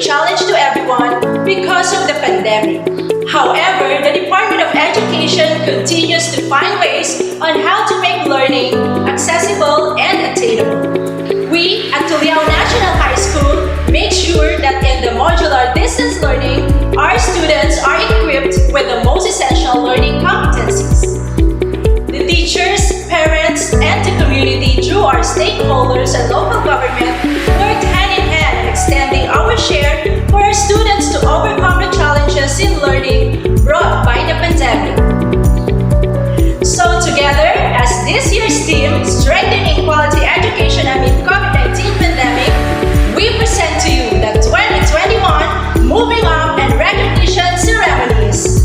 challenge to everyone because of the pandemic. However, the Department of Education continues to find ways on how to make learning accessible and attainable. We at Tuliao National High School make sure that in the modular distance learning, our students are equipped with the most essential learning competencies. The teachers, parents, and the community through our stakeholders and local government worked hand in hand in extending our share for our students to overcome the challenges in learning brought by the pandemic. So together, as this year's theme, Strengthening Quality Education Amid COVID-19 Pandemic, we present to you the 2021 Moving Up and Recognition Ceremonies.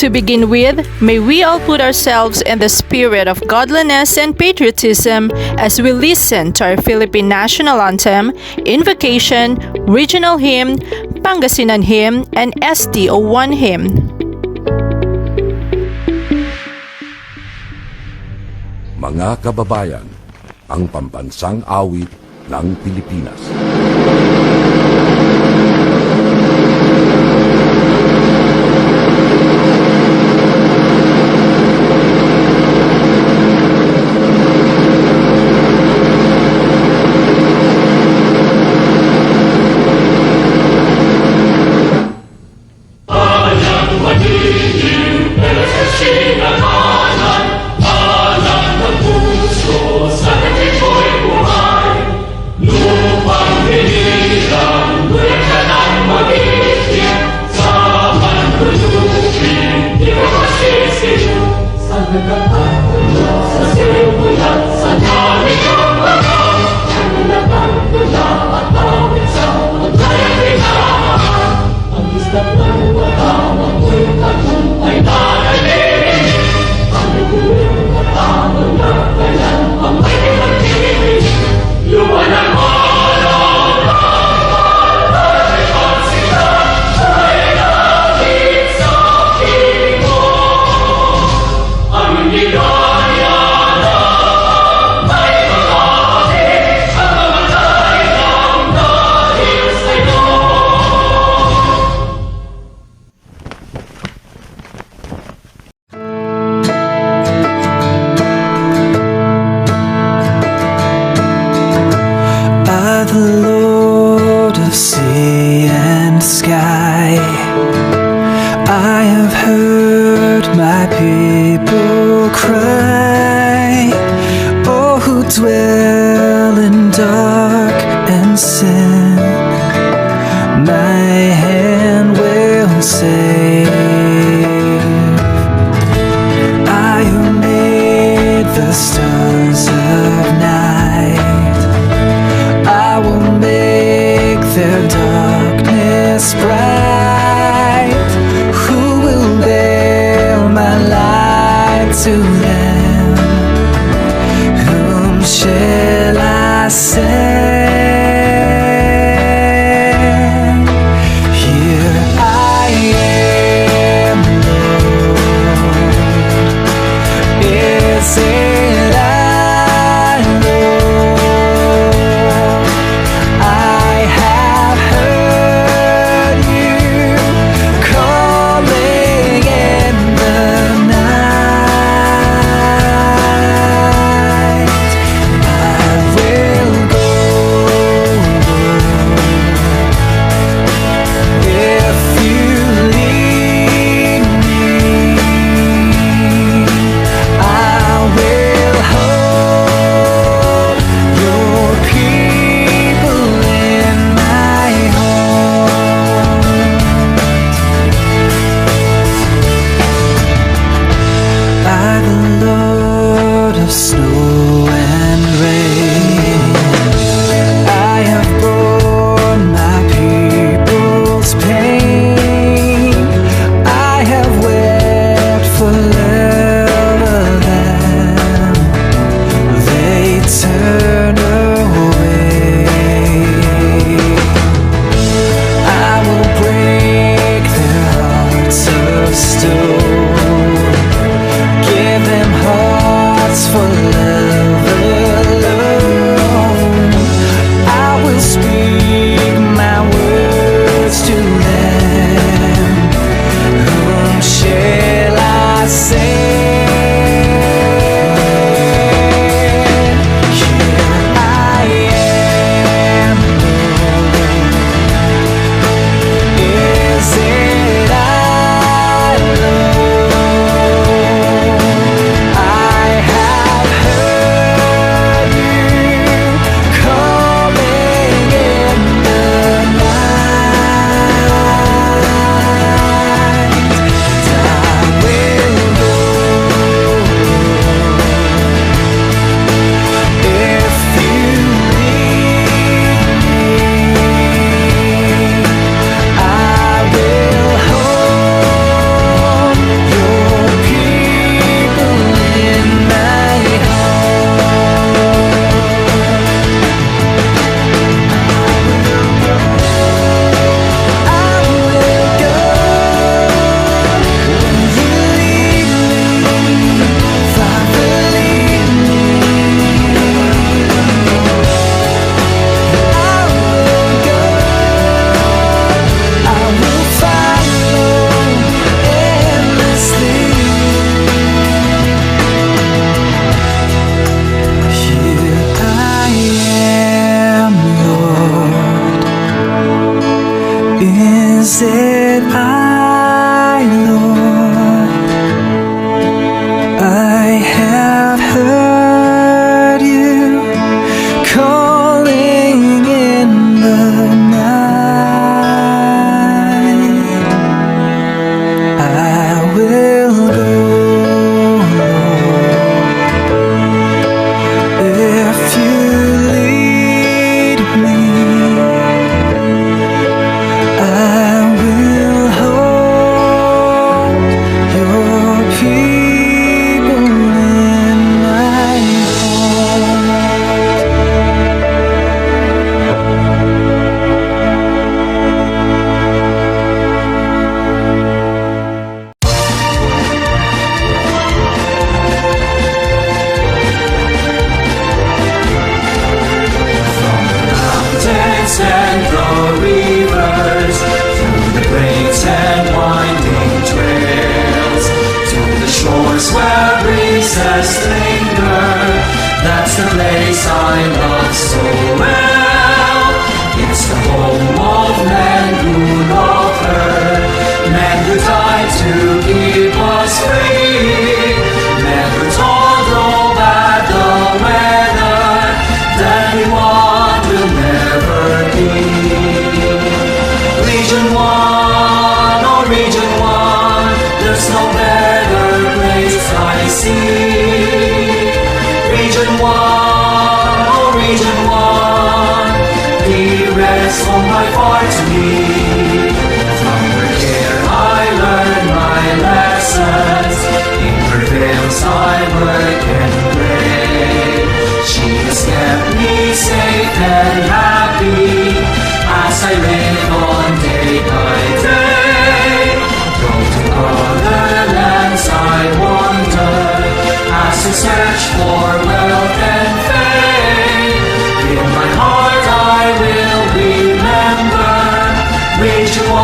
To begin with, may we all put ourselves in the spirit of godliness and patriotism as we listen to our Philippine National Anthem, Invocation, Regional Hymn, Pangasinan Hymn, and STO1 Hymn. Mga kababayan, ang pambansang awit ng Pilipinas. I have heard my people cry, oh, who dwell in dark and sin. My hand will save. I who made the stars of night, I will make their darkness bright. To them, whom shall I send? Here I am, Lord. Is it I, Lord? I have heard you calling in the night. is it I, Lord? I have heard you calling in the night. I will go, Lord, if you lead me. I will hold your people in my mountains and the rivers, through the great and winding trails, to the shores where breezes linger. That's the place I love so well. It's the home of men who love her, men who died to keep us free, men who told all bad the weather, that we want will never be. Region 1, oh Region 1, there's no better place I see. Region 1, oh Region 1, dearest home by far to me. From her care I learn my lessons, in her veils I work and pray. She has kept me safe and happy as I live on day by day. Though to other lands I wander, as I search for wealth and fame, in my heart I will remember Region 1,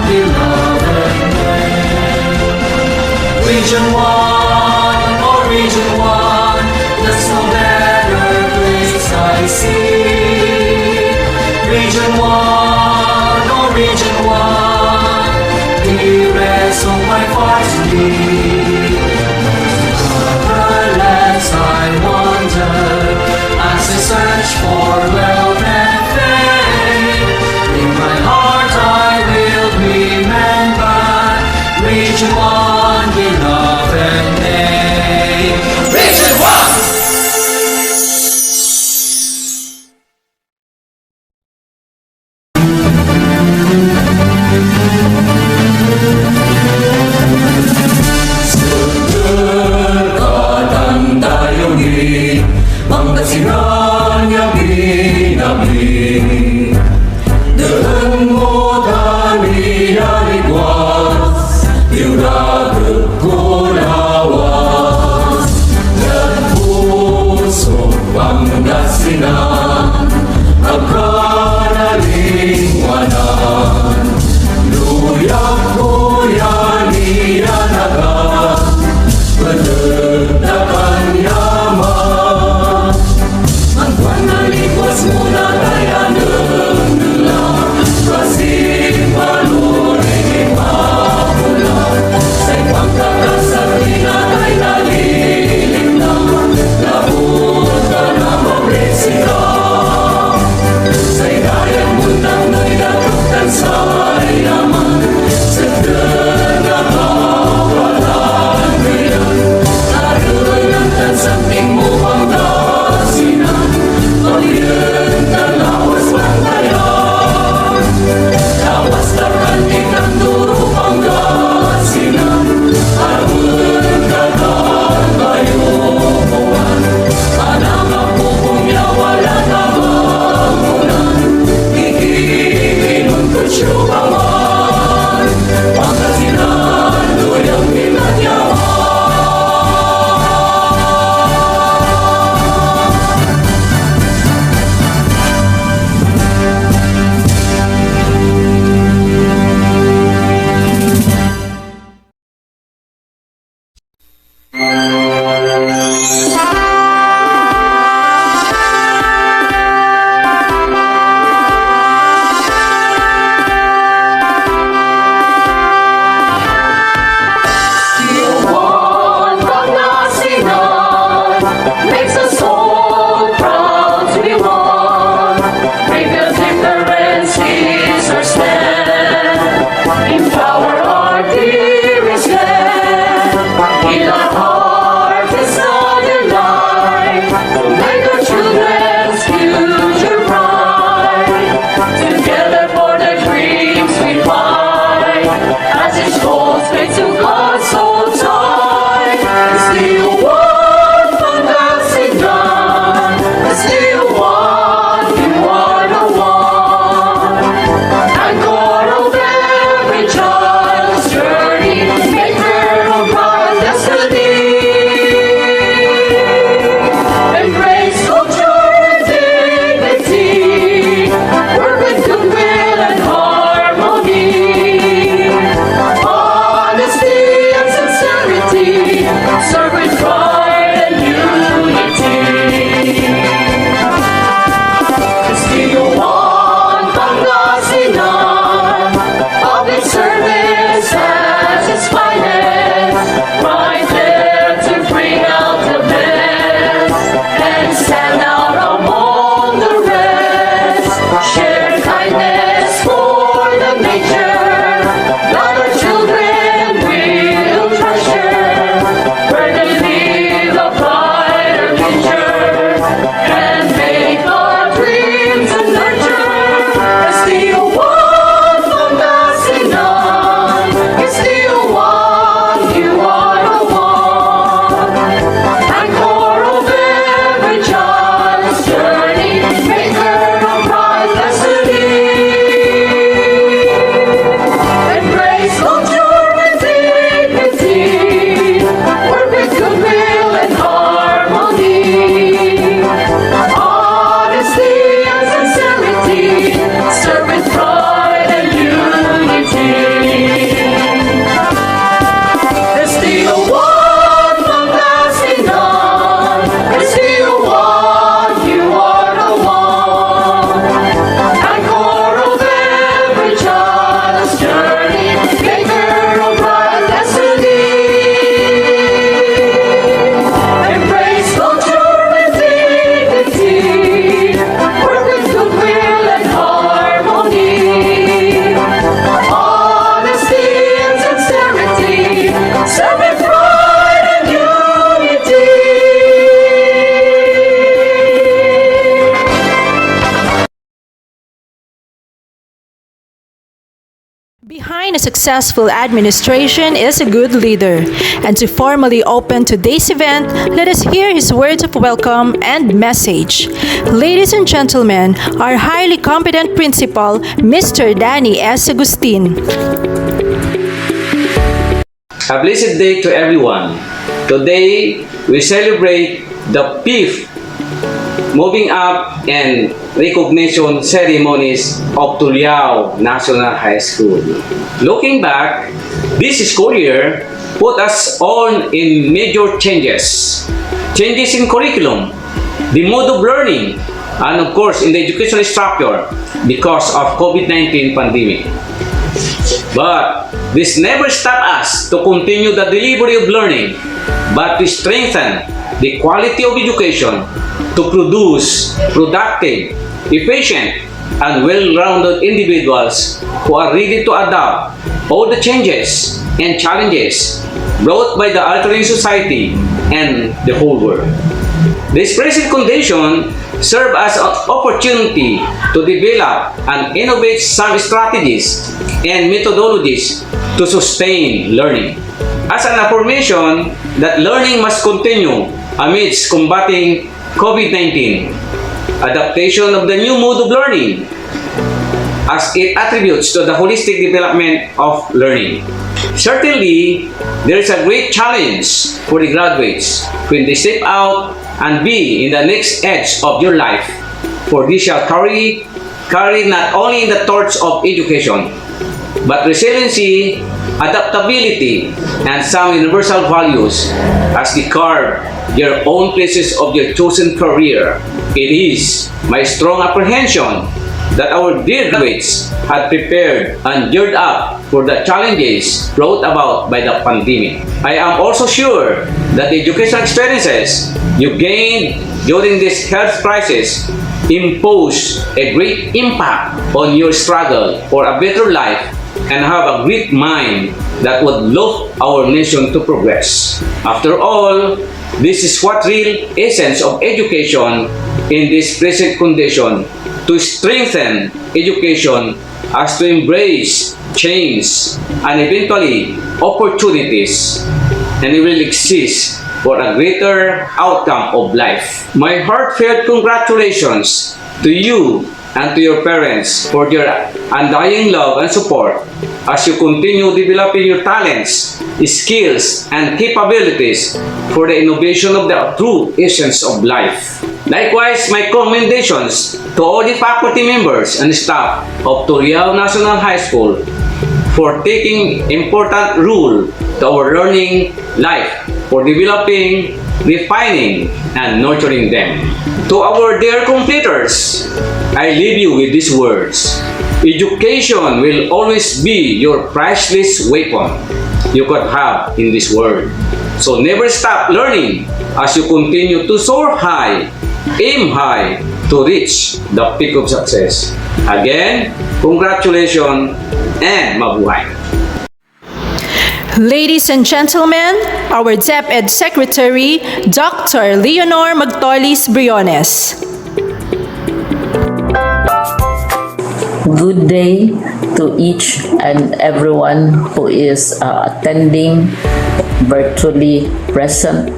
beloved name. Region 1, oh Region 1, there's no better place I see. Region 1, oh Region 1, dearest of my far to be. Other lands I wander, as I search for wealth and fame. In my heart I will remember Region 1, beloved name. Region 1! Pangasinan yang Behind a successful administration is a good leader. And to formally open today's event, let us hear his words of welcome and message. Ladies and gentlemen, our highly competent principal, Mr. Danny S. Agustin. A blessed day to everyone. Today, we celebrate the 5th Moving Up and Recognition Ceremonies of Tuliao National High School. Looking back, this school year put us on in major changes. Changes in curriculum, the mode of learning, and of course in the educational structure because of COVID-19 pandemic. But this never stopped us to continue the delivery of learning, but to strengthen the quality of education to produce productive, efficient, and well-rounded individuals who are ready to adapt all the changes and challenges brought by the altering society and the whole world. This present condition serves as an opportunity to develop and innovate some strategies and methodologies to sustain learning. As an affirmation that learning must continue amidst combating COVID-19, adaptation of the new mode of learning as it attributes to the holistic development of learning. Certainly, there is a great challenge for the graduates when they step out and be in the next edge of your life, for they shall carry not only the torch of education, but resiliency, adaptability, and some universal values as they carve their own places of their chosen career. It is my strong apprehension that our dear graduates had prepared and geared up for the challenges brought about by the pandemic. I am also sure that the educational experiences you gained during this health crisis impose a great impact on your struggle for a better life and have a great mind that would love our nation to progress. After all, this is what real essence of education in this present condition, to strengthen education as to embrace change and eventually opportunities, and it will exist for a greater outcome of life. My heartfelt congratulations to you and to your parents for your undying love and support as you continue developing your talents, skills, and capabilities for the innovation of the true essence of life. Likewise, my commendations to all the faculty members and staff of Tuliao National High School for taking important role to our learning life, for developing, refining, and nurturing them. To our dear completers, I leave you with these words. Education will always be your priceless weapon you could have in this world. So never stop learning as you continue to soar high, aim high to reach the peak of success. Again, congratulations and mabuhay. Ladies and gentlemen, our DepEd Secretary, Dr. Leonor Magtolis Briones. Good day to each and everyone who is attending virtually present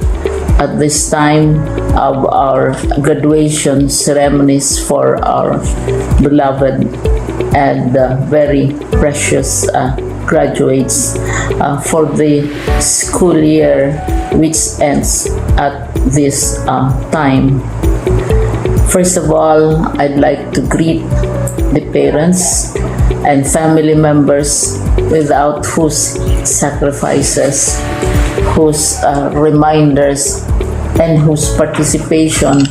at this time of our graduation ceremonies for our beloved and very precious graduates for the school year which ends at this time. First of all, I'd like to greet the parents and family members without whose sacrifices, whose reminders, and whose participation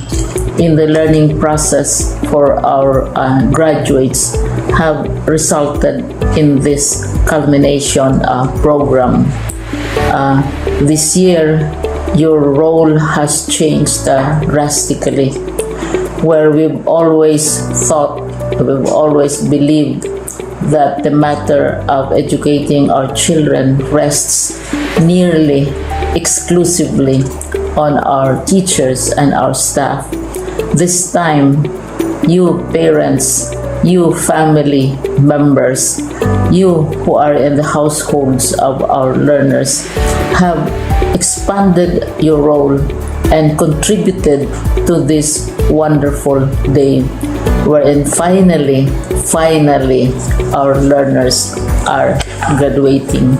in the learning process for our graduates have resulted in this culmination program. This year, your role has changed drastically, where we've always believed that the matter of educating our children rests nearly exclusively on our teachers and our staff. This time, you parents you family members, you who are in the households of our learners, have expanded your role and contributed to this wonderful day wherein finally our learners are graduating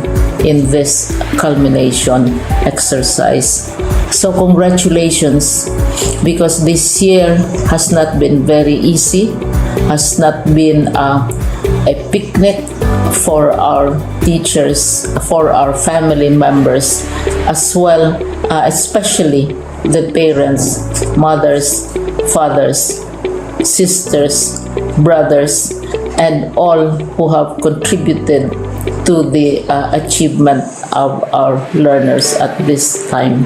in this culmination exercise. So congratulations, because this year has not been very easy, has not been a picnic for our teachers, for our family members as well, especially the parents, mothers, fathers, sisters, brothers, and all who have contributed to the achievement of our learners at this time.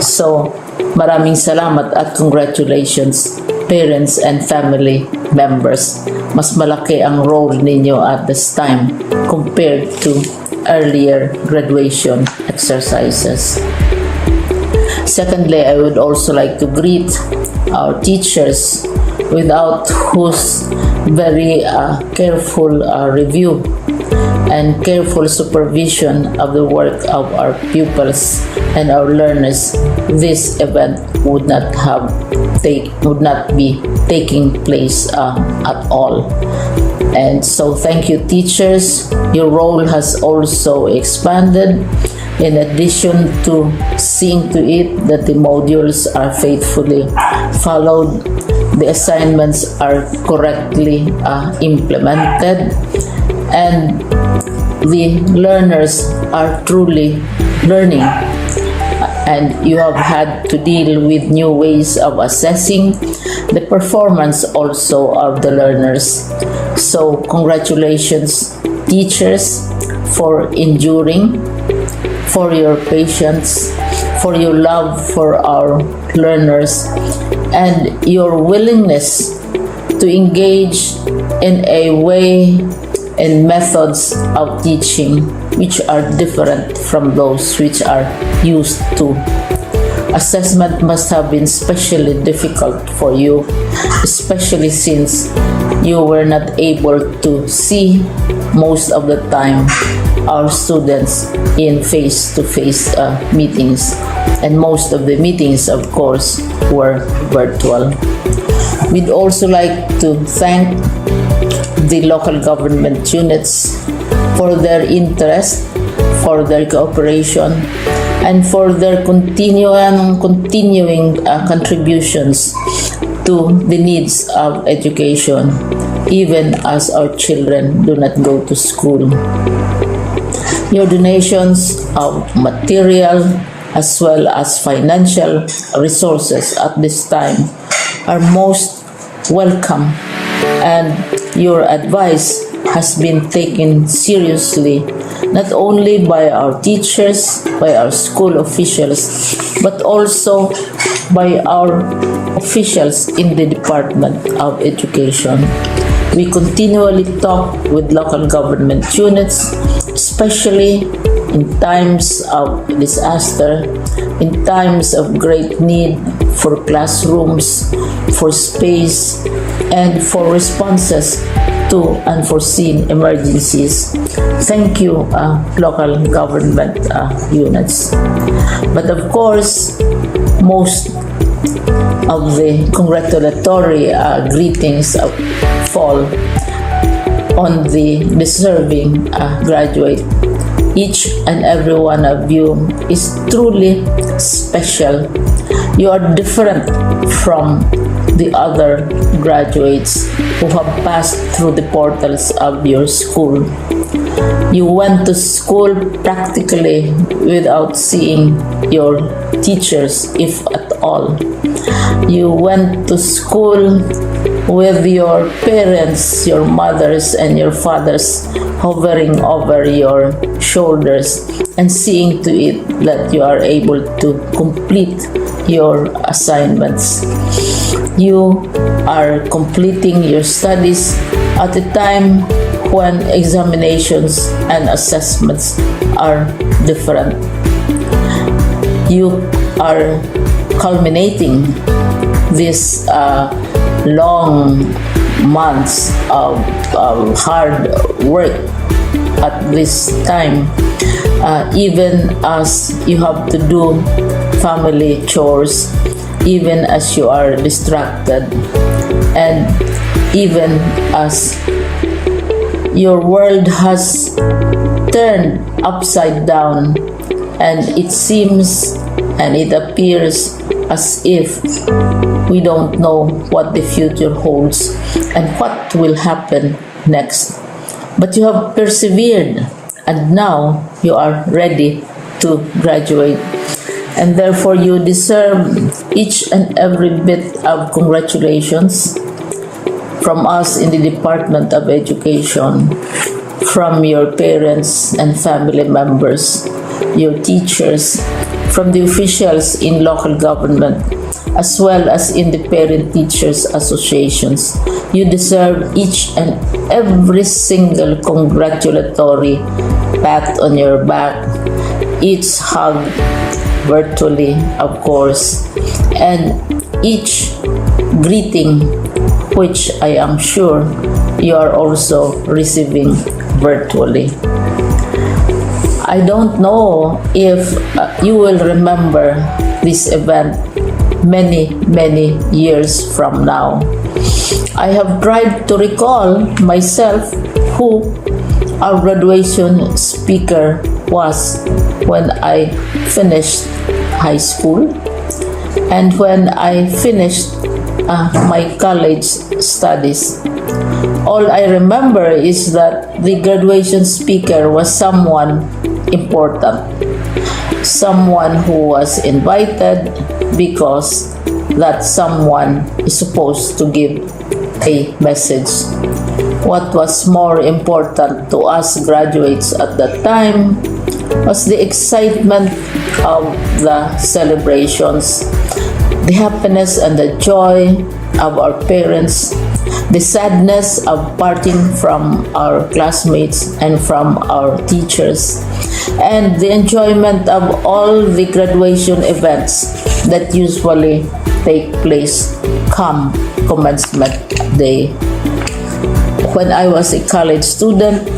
So, maraming salamat at congratulations, parents and family members. Mas malaki ang role ninyo at this time compared to earlier graduation exercises. Secondly, I would also like to greet our teachers, without whose very careful review and careful supervision of the work of our pupils and our learners, this event would not be taking place at all. And so thank you, teachers. Your role has also expanded, in addition to seeing to it that the modules are faithfully followed, the assignments are correctly implemented, and the learners are truly learning. And you have had to deal with new ways of assessing the performance also of the learners. So congratulations, teachers, for enduring, for your patience, for your love for our learners, and your willingness to engage in a way and methods of teaching which are different from those which are used to. Assessment must have been especially difficult for you, especially since you were not able to see most of the time our students in face-to-face meetings, and most of the meetings, of course, were virtual. We'd also like to thank the local government units for their interest, for their cooperation, and for their continuing contributions to the needs of education, even as our children do not go to school. Your donations of material as well as financial resources at this time are most welcome, and your advice has been taken seriously not only by our teachers, by our school officials, but also by our officials in the Department of Education. We continually talk with local government units, especially in times of disaster, in times of great need for classrooms, for space, and for responses to unforeseen emergencies. Thank you, local government units. But of course, most of the congratulatory greetings fall on the deserving graduate. Each and every one of you is truly special. You are different from the other graduates who have passed through the portals of your school. You went to school practically without seeing your teachers, if at all. You went to school with your parents, your mothers and your fathers hovering over your shoulders and seeing to it that you are able to complete your assignments. You are completing your studies at a time when examinations and assessments are different. You are culminating this long months of hard work at this time, even as you have to do family chores, even as you are distracted, and even as your world has turned upside down, and it seems and it appears as if we don't know what the future holds and what will happen next. But you have persevered, and now you are ready to graduate. And therefore, you deserve each and every bit of congratulations from us in the Department of Education, from your parents and family members, your teachers, from the officials in local government, as well as in the parent teachers associations. You deserve each and every single congratulatory pat on your back, each hug virtually, of course, and each greeting, which I am sure you are also receiving virtually. I don't know if you will remember this event many years from now. I have tried to recall myself who our graduation speaker was when I finished high school and when I finished my college studies. All I remember is that the graduation speaker was someone important, someone who was invited because that someone is supposed to give a message. What was more important to us graduates at that time was the excitement of the celebrations, the happiness and the joy of our parents, the sadness of parting from our classmates and from our teachers, and the enjoyment of all the graduation events that usually take place come commencement day. When I was a college student,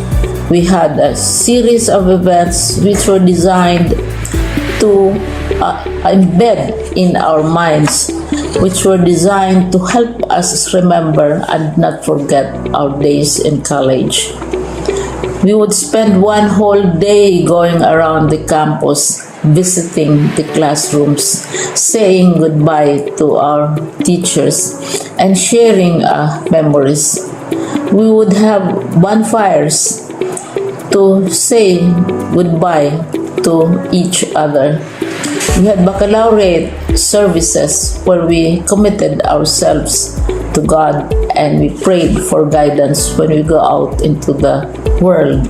we had a series of events which were designed to embed in our minds, which were designed to help us remember and not forget our days in college. We would spend one whole day going around the campus, visiting the classrooms, saying goodbye to our teachers, and sharing memories. We would have bonfires to say goodbye to each other. We had baccalaureate services where we committed ourselves to God and we prayed for guidance when we go out into the world.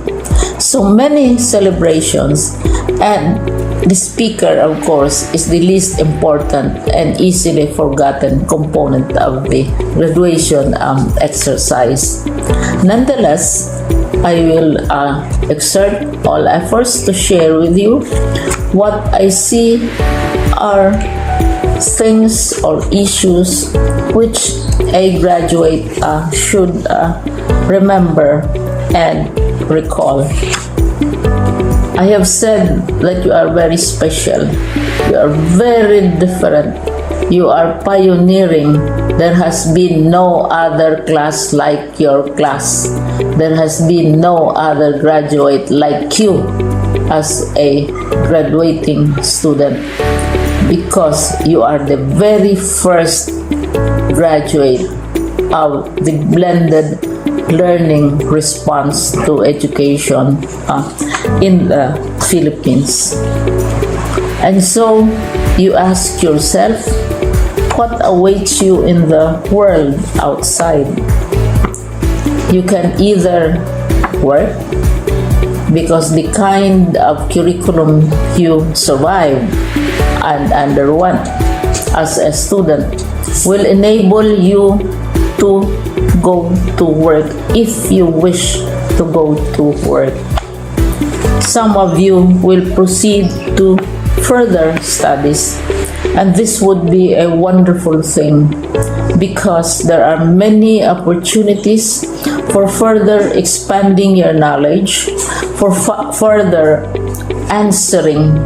So many celebrations, and the speaker, of course, is the least important and easily forgotten component of the graduation exercise. Nonetheless, I will exert all efforts to share with you what I see are things or issues which a graduate should remember and recall. I have said that you are very special. You are very different. You are pioneering. There has been no other class like your class. There has been no other graduate like you as a graduating student, because you are the very first graduate of the blended learning response to education in the Philippines. And so you ask yourself, what awaits you in the world outside? You can either work, because the kind of curriculum you survive and underwent as a student will enable you to go to work if you wish to go to work. Some of you will proceed to further studies, And this would be a wonderful thing because there are many opportunities for further expanding your knowledge, for further answering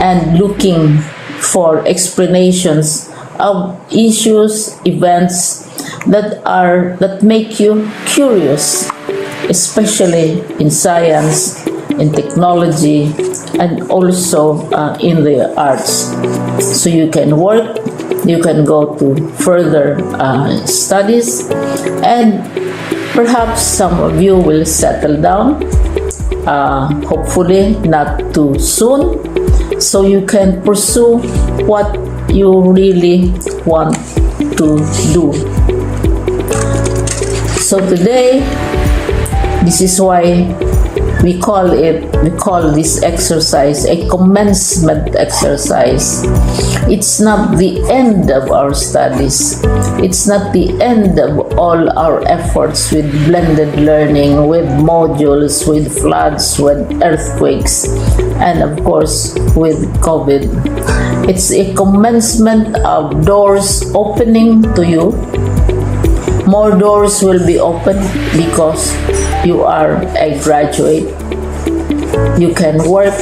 and looking for explanations of issues, events that make you curious, especially in science, in technology, and also in the arts. So you can work, you can go to further studies, and perhaps some of you will settle down, hopefully not too soon, so you can pursue what you really want to do. So today, this is why we call this exercise a commencement exercise. It's not the end of our studies. It's not the end of all our efforts with blended learning, with modules, with floods, with earthquakes, and of course with COVID. It's a commencement of doors opening to you. More doors will be opened because you are a graduate. You can work,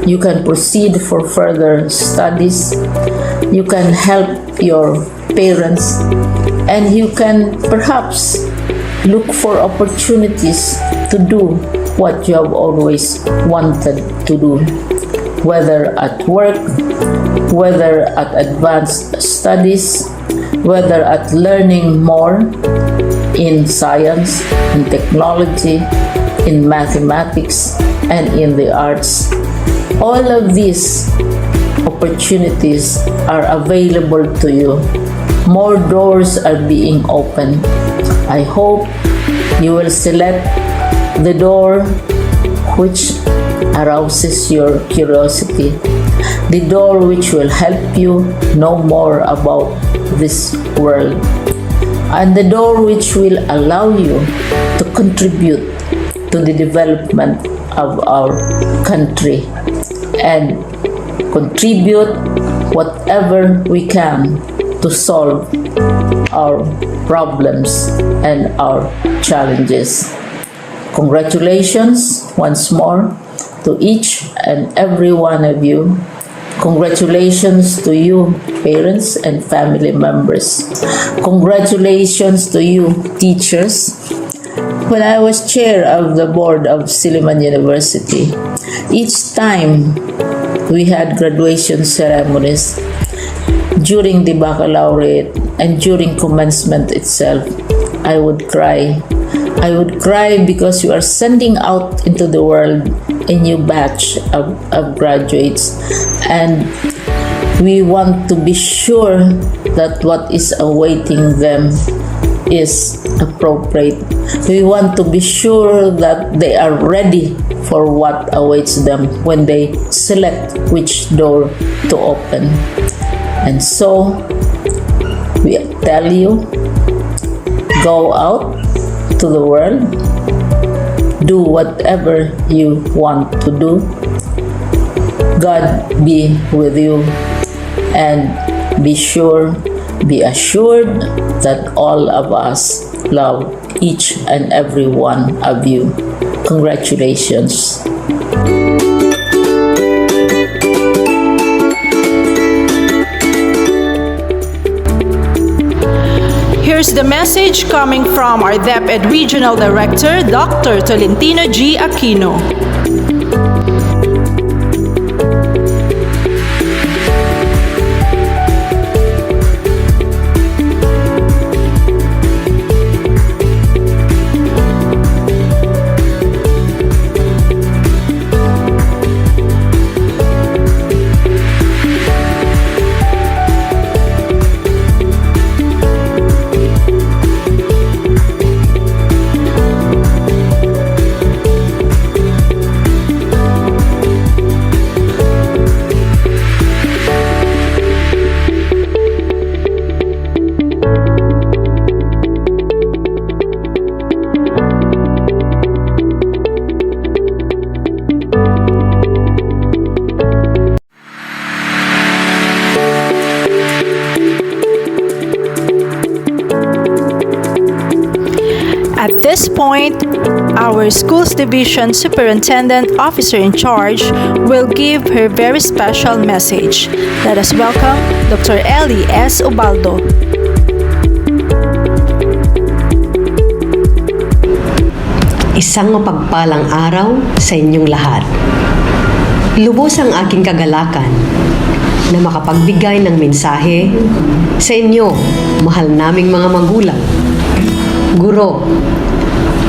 you can proceed for further studies, you can help your parents, and you can perhaps look for opportunities to do what you have always wanted to do, whether at work, whether at advanced studies, whether at learning more in science, in technology, in mathematics, and in the arts. All of these opportunities are available to you. More doors are being opened. I hope you will select the door which arouses your curiosity, the door which will help you know more about this world, and the door which will allow you to contribute to the development of our country and contribute whatever we can to solve our problems and our challenges. Congratulations once more to each and every one of you. Congratulations to you, parents and family members. Congratulations to you, teachers. When I was chair of the board of Silliman University, each time we had graduation ceremonies, during the baccalaureate and during commencement itself, I would cry. I would cry because you are sending out into the world a new batch of graduates, and we want to be sure that what is awaiting them is appropriate. We want to be sure that they are ready for what awaits them when they select which door to open. And so we tell you, go out to the world, do whatever you want to do. God be with you, and be assured that all of us love each and every one of you. Congratulations. Here's the message coming from our DepEd Regional Director, Dr. Tolentino G. Aquino. point, our school's division superintendent officer in charge will give her very special message. Let us welcome Dr. Ellie S. Ubaldo. Isang mapagpalang araw sa inyong lahat. Lubos ang aking kagalakan na makapagbigay ng mensahe sa inyo, mahal naming mga magulang, guro,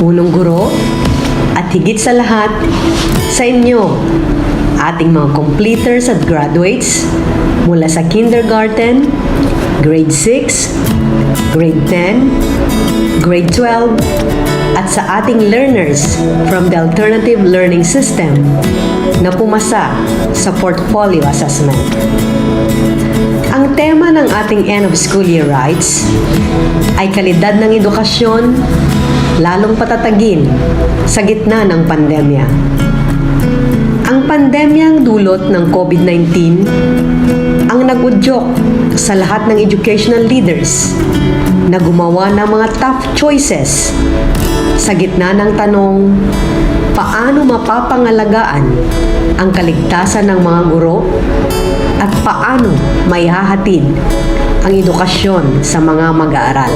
punong guro, at higit sa lahat sa inyo, ating mga completers at graduates mula sa kindergarten, grade 6, grade 10, grade 12, at sa ating learners from the alternative learning system na pumasa sa portfolio assessment. Ang tema ng ating end of school year rights ay kalidad ng edukasyon lalong patatagin sa gitna ng pandemya. Ang pandemyang dulot ng COVID-19 ang nag-udyok sa lahat ng educational leaders na gumawa ng mga tough choices sa gitna ng tanong, paano mapapangalagaan ang kaligtasan ng mga guro at paano maihahatid ang edukasyon sa mga mag-aaral.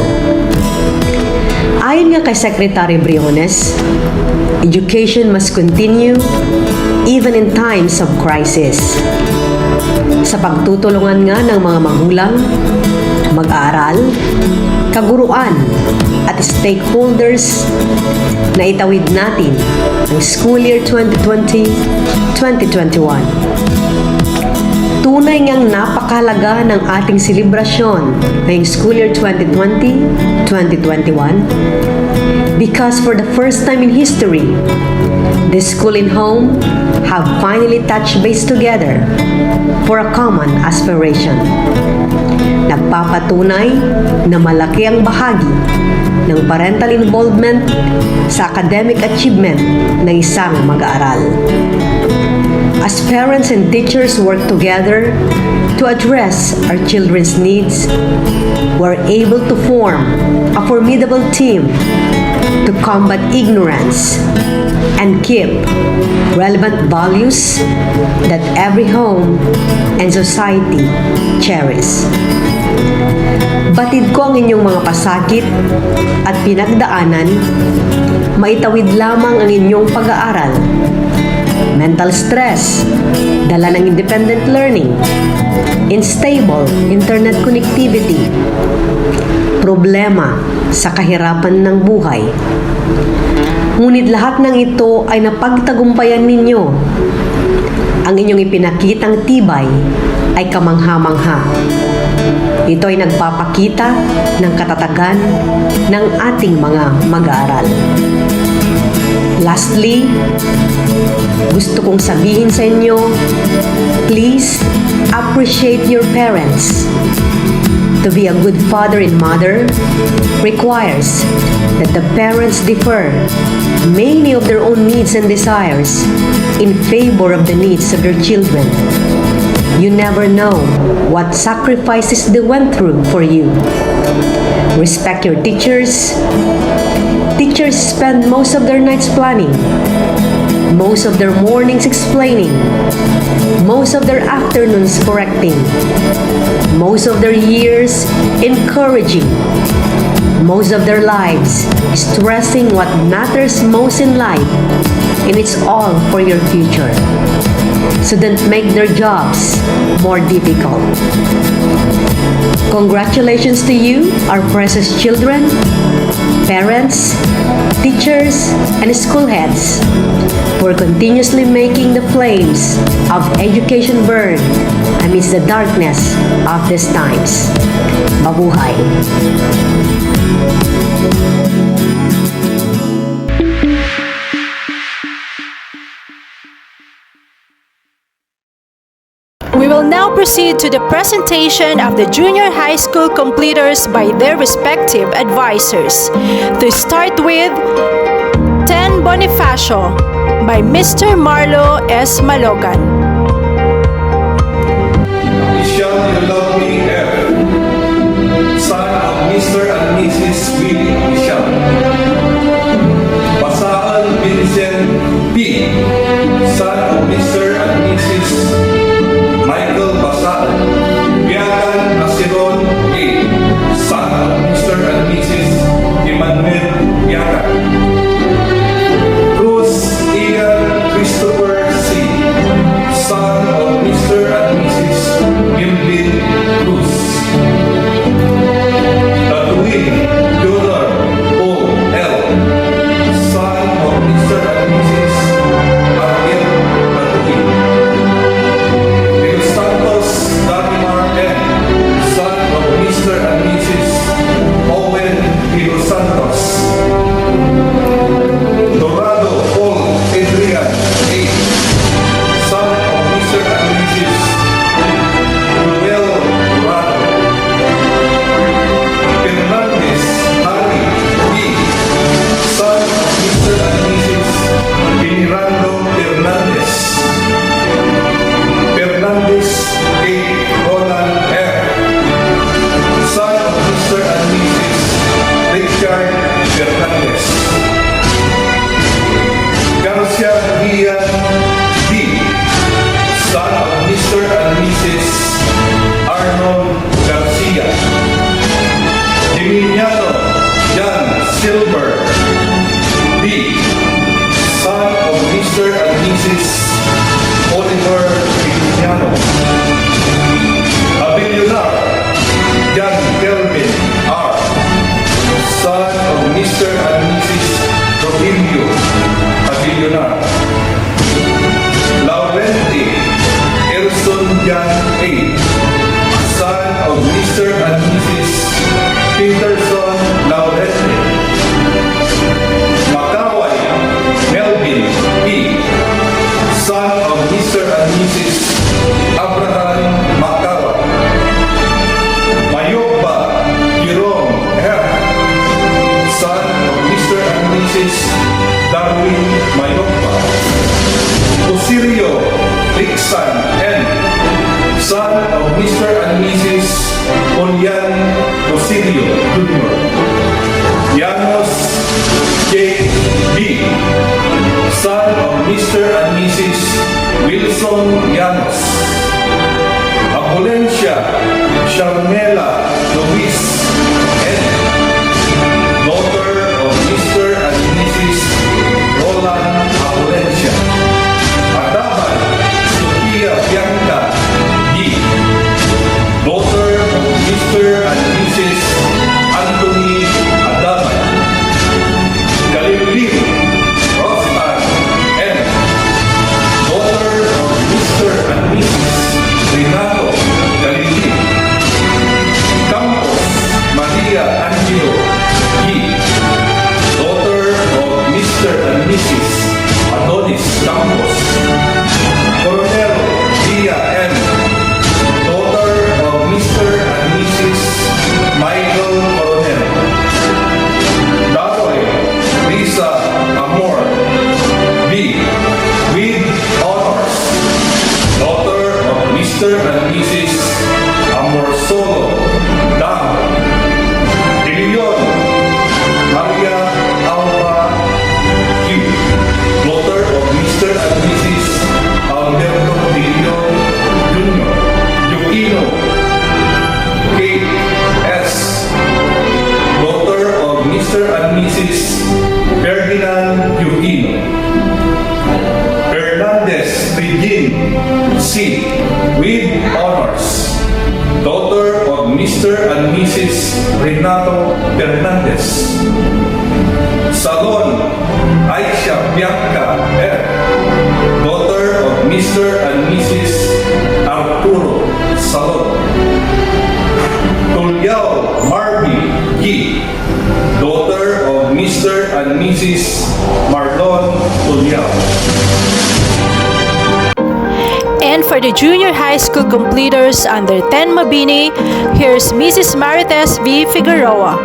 Ayon nga kay Secretary Briones, education must continue even in times of crisis. Sa pagtutulungan nga ng mga magulang, mag-aaral, kaguruan at stakeholders na itawid natin ang school year 2020-2021. Tunay ngang napakahalaga ng ating selebrasyon ngayong school year 2020-2021 because for the first time in history, the school and home have finally touched base together for a common aspiration. Nagpapatunay na malaki ang bahagi ng parental involvement sa academic achievement ng isang mag-aaral. As parents and teachers work together to address our children's needs, we're able to form a formidable team to combat ignorance and keep relevant values that every home and society cherish. Batid ko ang inyong mga pasakit at pinagdaanan, maitawid lamang ang inyong pag-aaral. Mental stress, dala ng independent learning, unstable internet connectivity, problema sa kahirapan ng buhay. Ngunit lahat ng ito ay napagtagumpayan ninyo. Ang inyong ipinakitang tibay ay kamangha-mangha. Ito ay nagpapakita ng katatagan ng ating mga mag-aaral. Lastly, gusto kong sabihin sa inyo, please appreciate your parents. To be a good father and mother requires that the parents defer many of their own needs and desires in favor of the needs of their children. You never know what sacrifices they went through for you. Respect your teachers. Teachers spend most of their nights planning, most of their mornings explaining, most of their afternoons correcting, most of their years encouraging, most of their lives stressing what matters most in life, and it's all for your future. So don't make their jobs more difficult. Congratulations to you, our precious children, parents, teachers, and school heads for continuously making the flames of education burn amidst the darkness of these times. Mabuhay! We will now proceed to the presentation of the junior high school completers by their respective advisors. To start with, 10 Bonifacio by Mr. Marlo S. Malogan. Michelle Lovely F., son of Mr. and Mrs. Willie Michelle. Auxilio Rixan N., son of Mr. and Mrs. Onyan Auxilio Jr. Llanos J. B., son of Mr. and Mrs. Wilson Llanos. Apolencia Sharmela Luis N., daughter of Mr. and Mrs. Roland Apolencia. Adaban Sofia Bianca G., daughter of Mr. and Mrs. Anthony Adaban. Galileo Rostan M., daughter of Mr. and Mrs. Renato Galileo. Campos Maria Angelo G., daughter of Mr. and Mrs. Adonis Campos. Coronel Dia M., daughter of Mr. and Mrs. Michael Coronel. Daroy Risa Amor B., with honors, daughter of Mr. and Mrs. Amor Solo Dam. De Leon Maria Alba Q., daughter of Mr. and Mrs. Alberto De Leon Jr. Yuquino Kate S., daughter of Mr. and Mrs. Ferdinand Yuquino. Hernandez Regine C., with honors, daughter of Mr. and Mrs. Renato Fernandez. Salon Aisha Bianca F., daughter of Mr. and Mrs. Arturo Salon. Tulyao Marby G., daughter of Mr. and Mrs. Marlon Tulyao. And for the junior high school completers under 10 Mabini, here's Mrs. Marites V. Figueroa.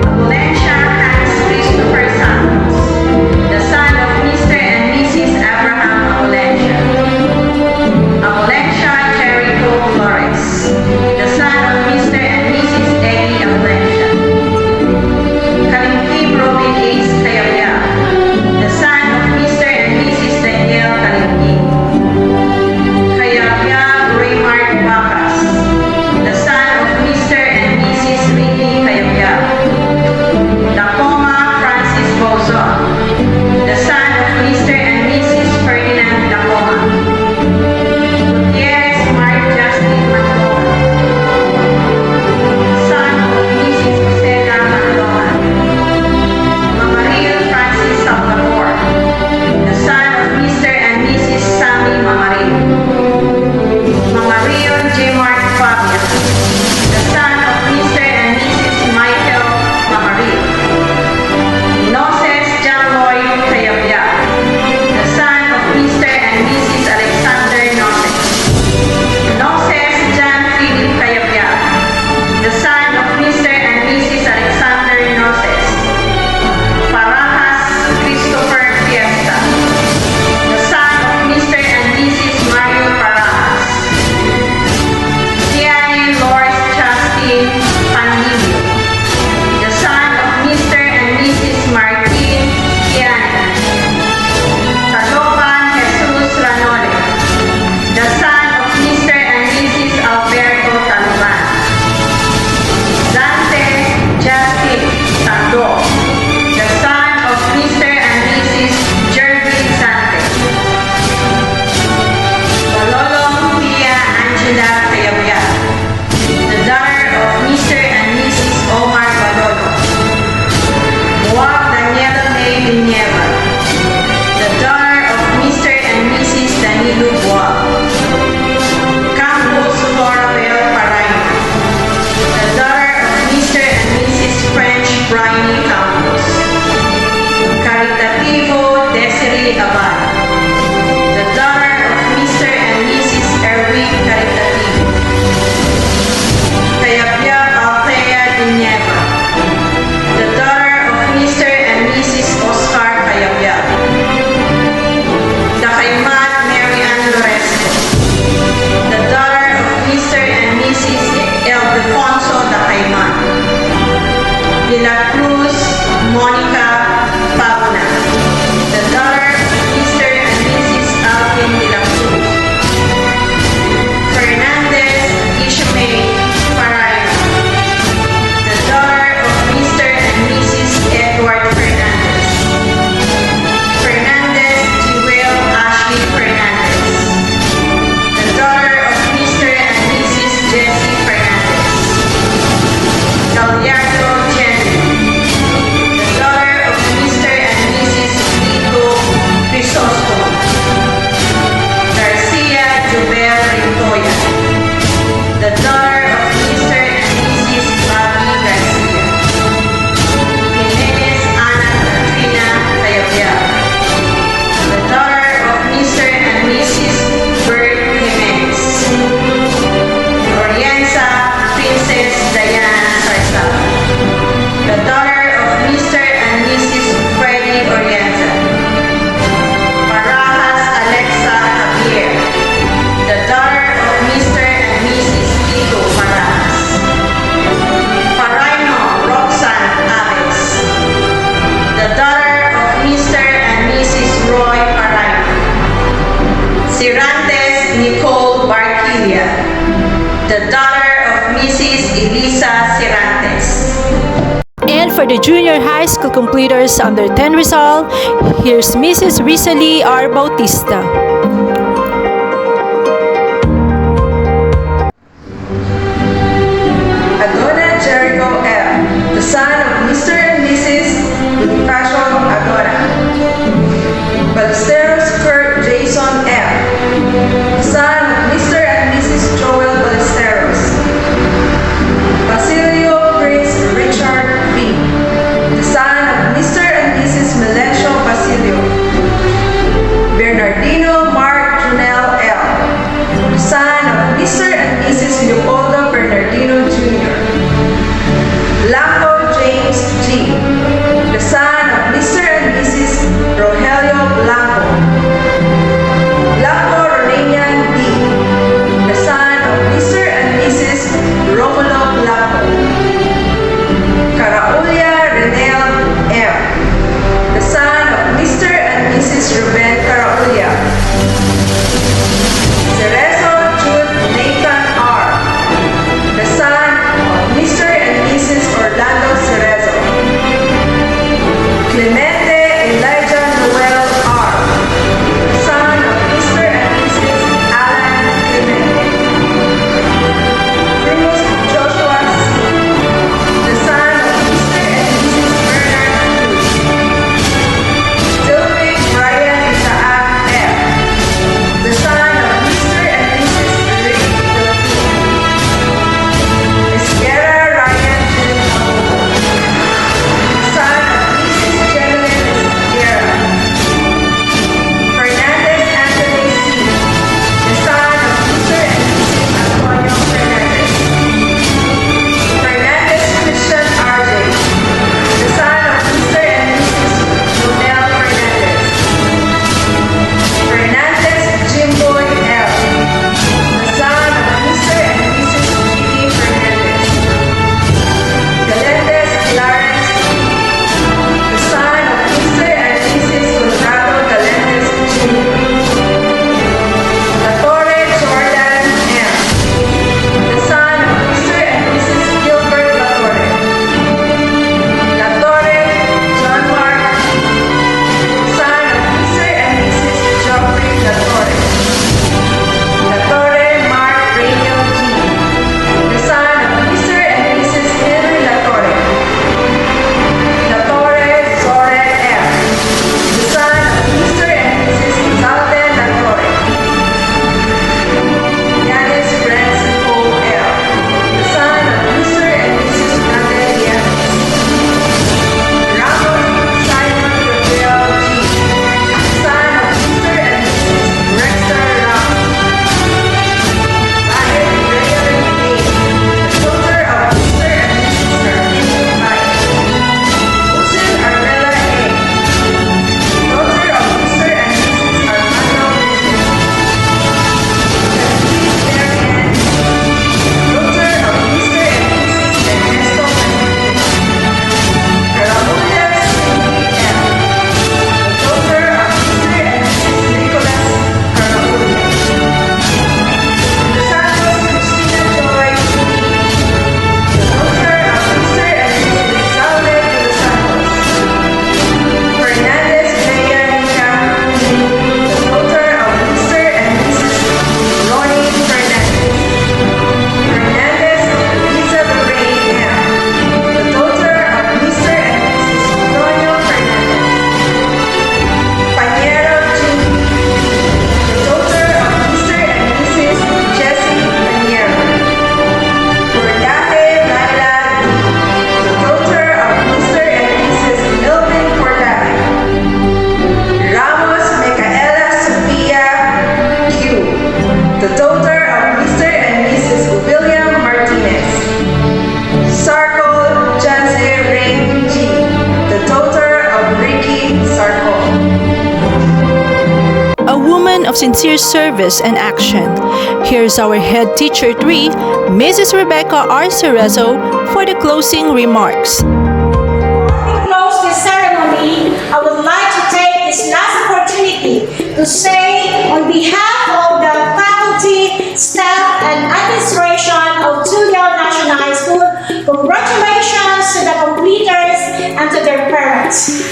Apolencia Hans Christopher Santos, the son of Mr. and Mrs. Abraham Apolencia. Apolencia Jericho Flores, the son of Mr. and Mrs. Eddie Apolencia. Kalimkim Robin H. Kayabia, the son of Mr. and Mrs. Daniel Kalimkim. Kayabia Raymart Bacas, the son De la Cruz Monica Pauna, the daughter of Mr. and Mrs. Alvin De la Cruz. Fernandez Ishmael Parayo, the daughter of Mr. and Mrs. Edward Fernandez. Fernandez Jewel Ashley Fernandez, the daughter of Mr. and Mrs. Jessie Fernandez. Gallardo Jenny, the daughter of Mr. and Mrs. Nico Crisostom. Garcia Jubel Rintoya, the daughter of Mr. and Mrs. Bobby Garcia. Jimenez Ana Katrina Tayabia, the daughter of Mr. and Mrs. Bert Jimenez. Orienza Princess Diana Sarsal, the daughter of Mr. and Mrs. Freddie Orienza. Barajas Alexa Javier, the daughter of Mr. and Mrs. Tito Barajas. Paraino Roxanne Aves, the daughter of Mr. and Mrs. Roy Paraino. Cirantes Nicole Barquilla, the daughter of Mrs. Elisa Cirantes. And for the junior high school completers under 10 Rizal, here's Mrs. Rizalie R. Bautista. Adona Jericho F., the son of Mr. and Mrs. Bonifacio Adona. Ballesteros Kurt Jason F., the son of Mr. and Mrs. Joel Ballesteros. Basilio Prince Richard V., the son of Mr. and Mrs. Melencio Basilio. Bernardino Mark Junel L., the son of Mr. and Mrs. Leopoldo Bernardino Jr. Blanco J. of sincere service and action. Here's our head teacher 3, Mrs. Rebecca R. Cerezo, for the closing remarks. To close this ceremony, I would like to take this last opportunity to say on behalf of the faculty, staff, and administration of Tuliao National High School, congratulations to the completers and to their parents.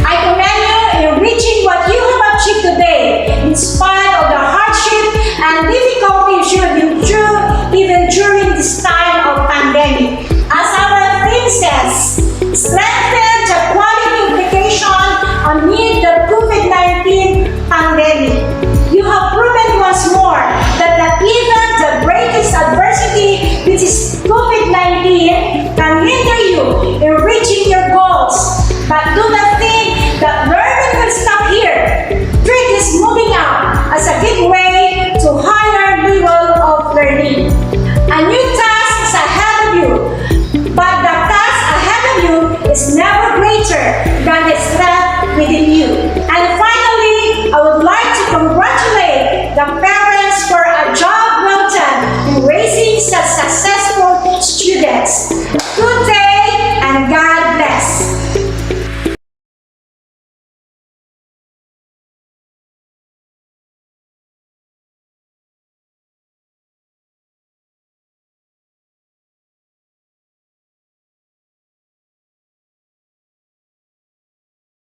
I commend you in reaching what you have achieved today, in spite of the hardship and difficulties you have been through even during this time of pandemic. As our theme says, strengthen the quality of education amid the COVID-19 pandemic. You have proven once more that even the greatest adversity, which is COVID-19, can hinder you in reaching your goals. But do not think that learning will stop here. Treat this moving up as a gateway to higher level of learning. A new task is ahead of you, but the task ahead of you is never greater than the strength within you. And finally, I would like to congratulate the parents for a job well done in raising such successful students.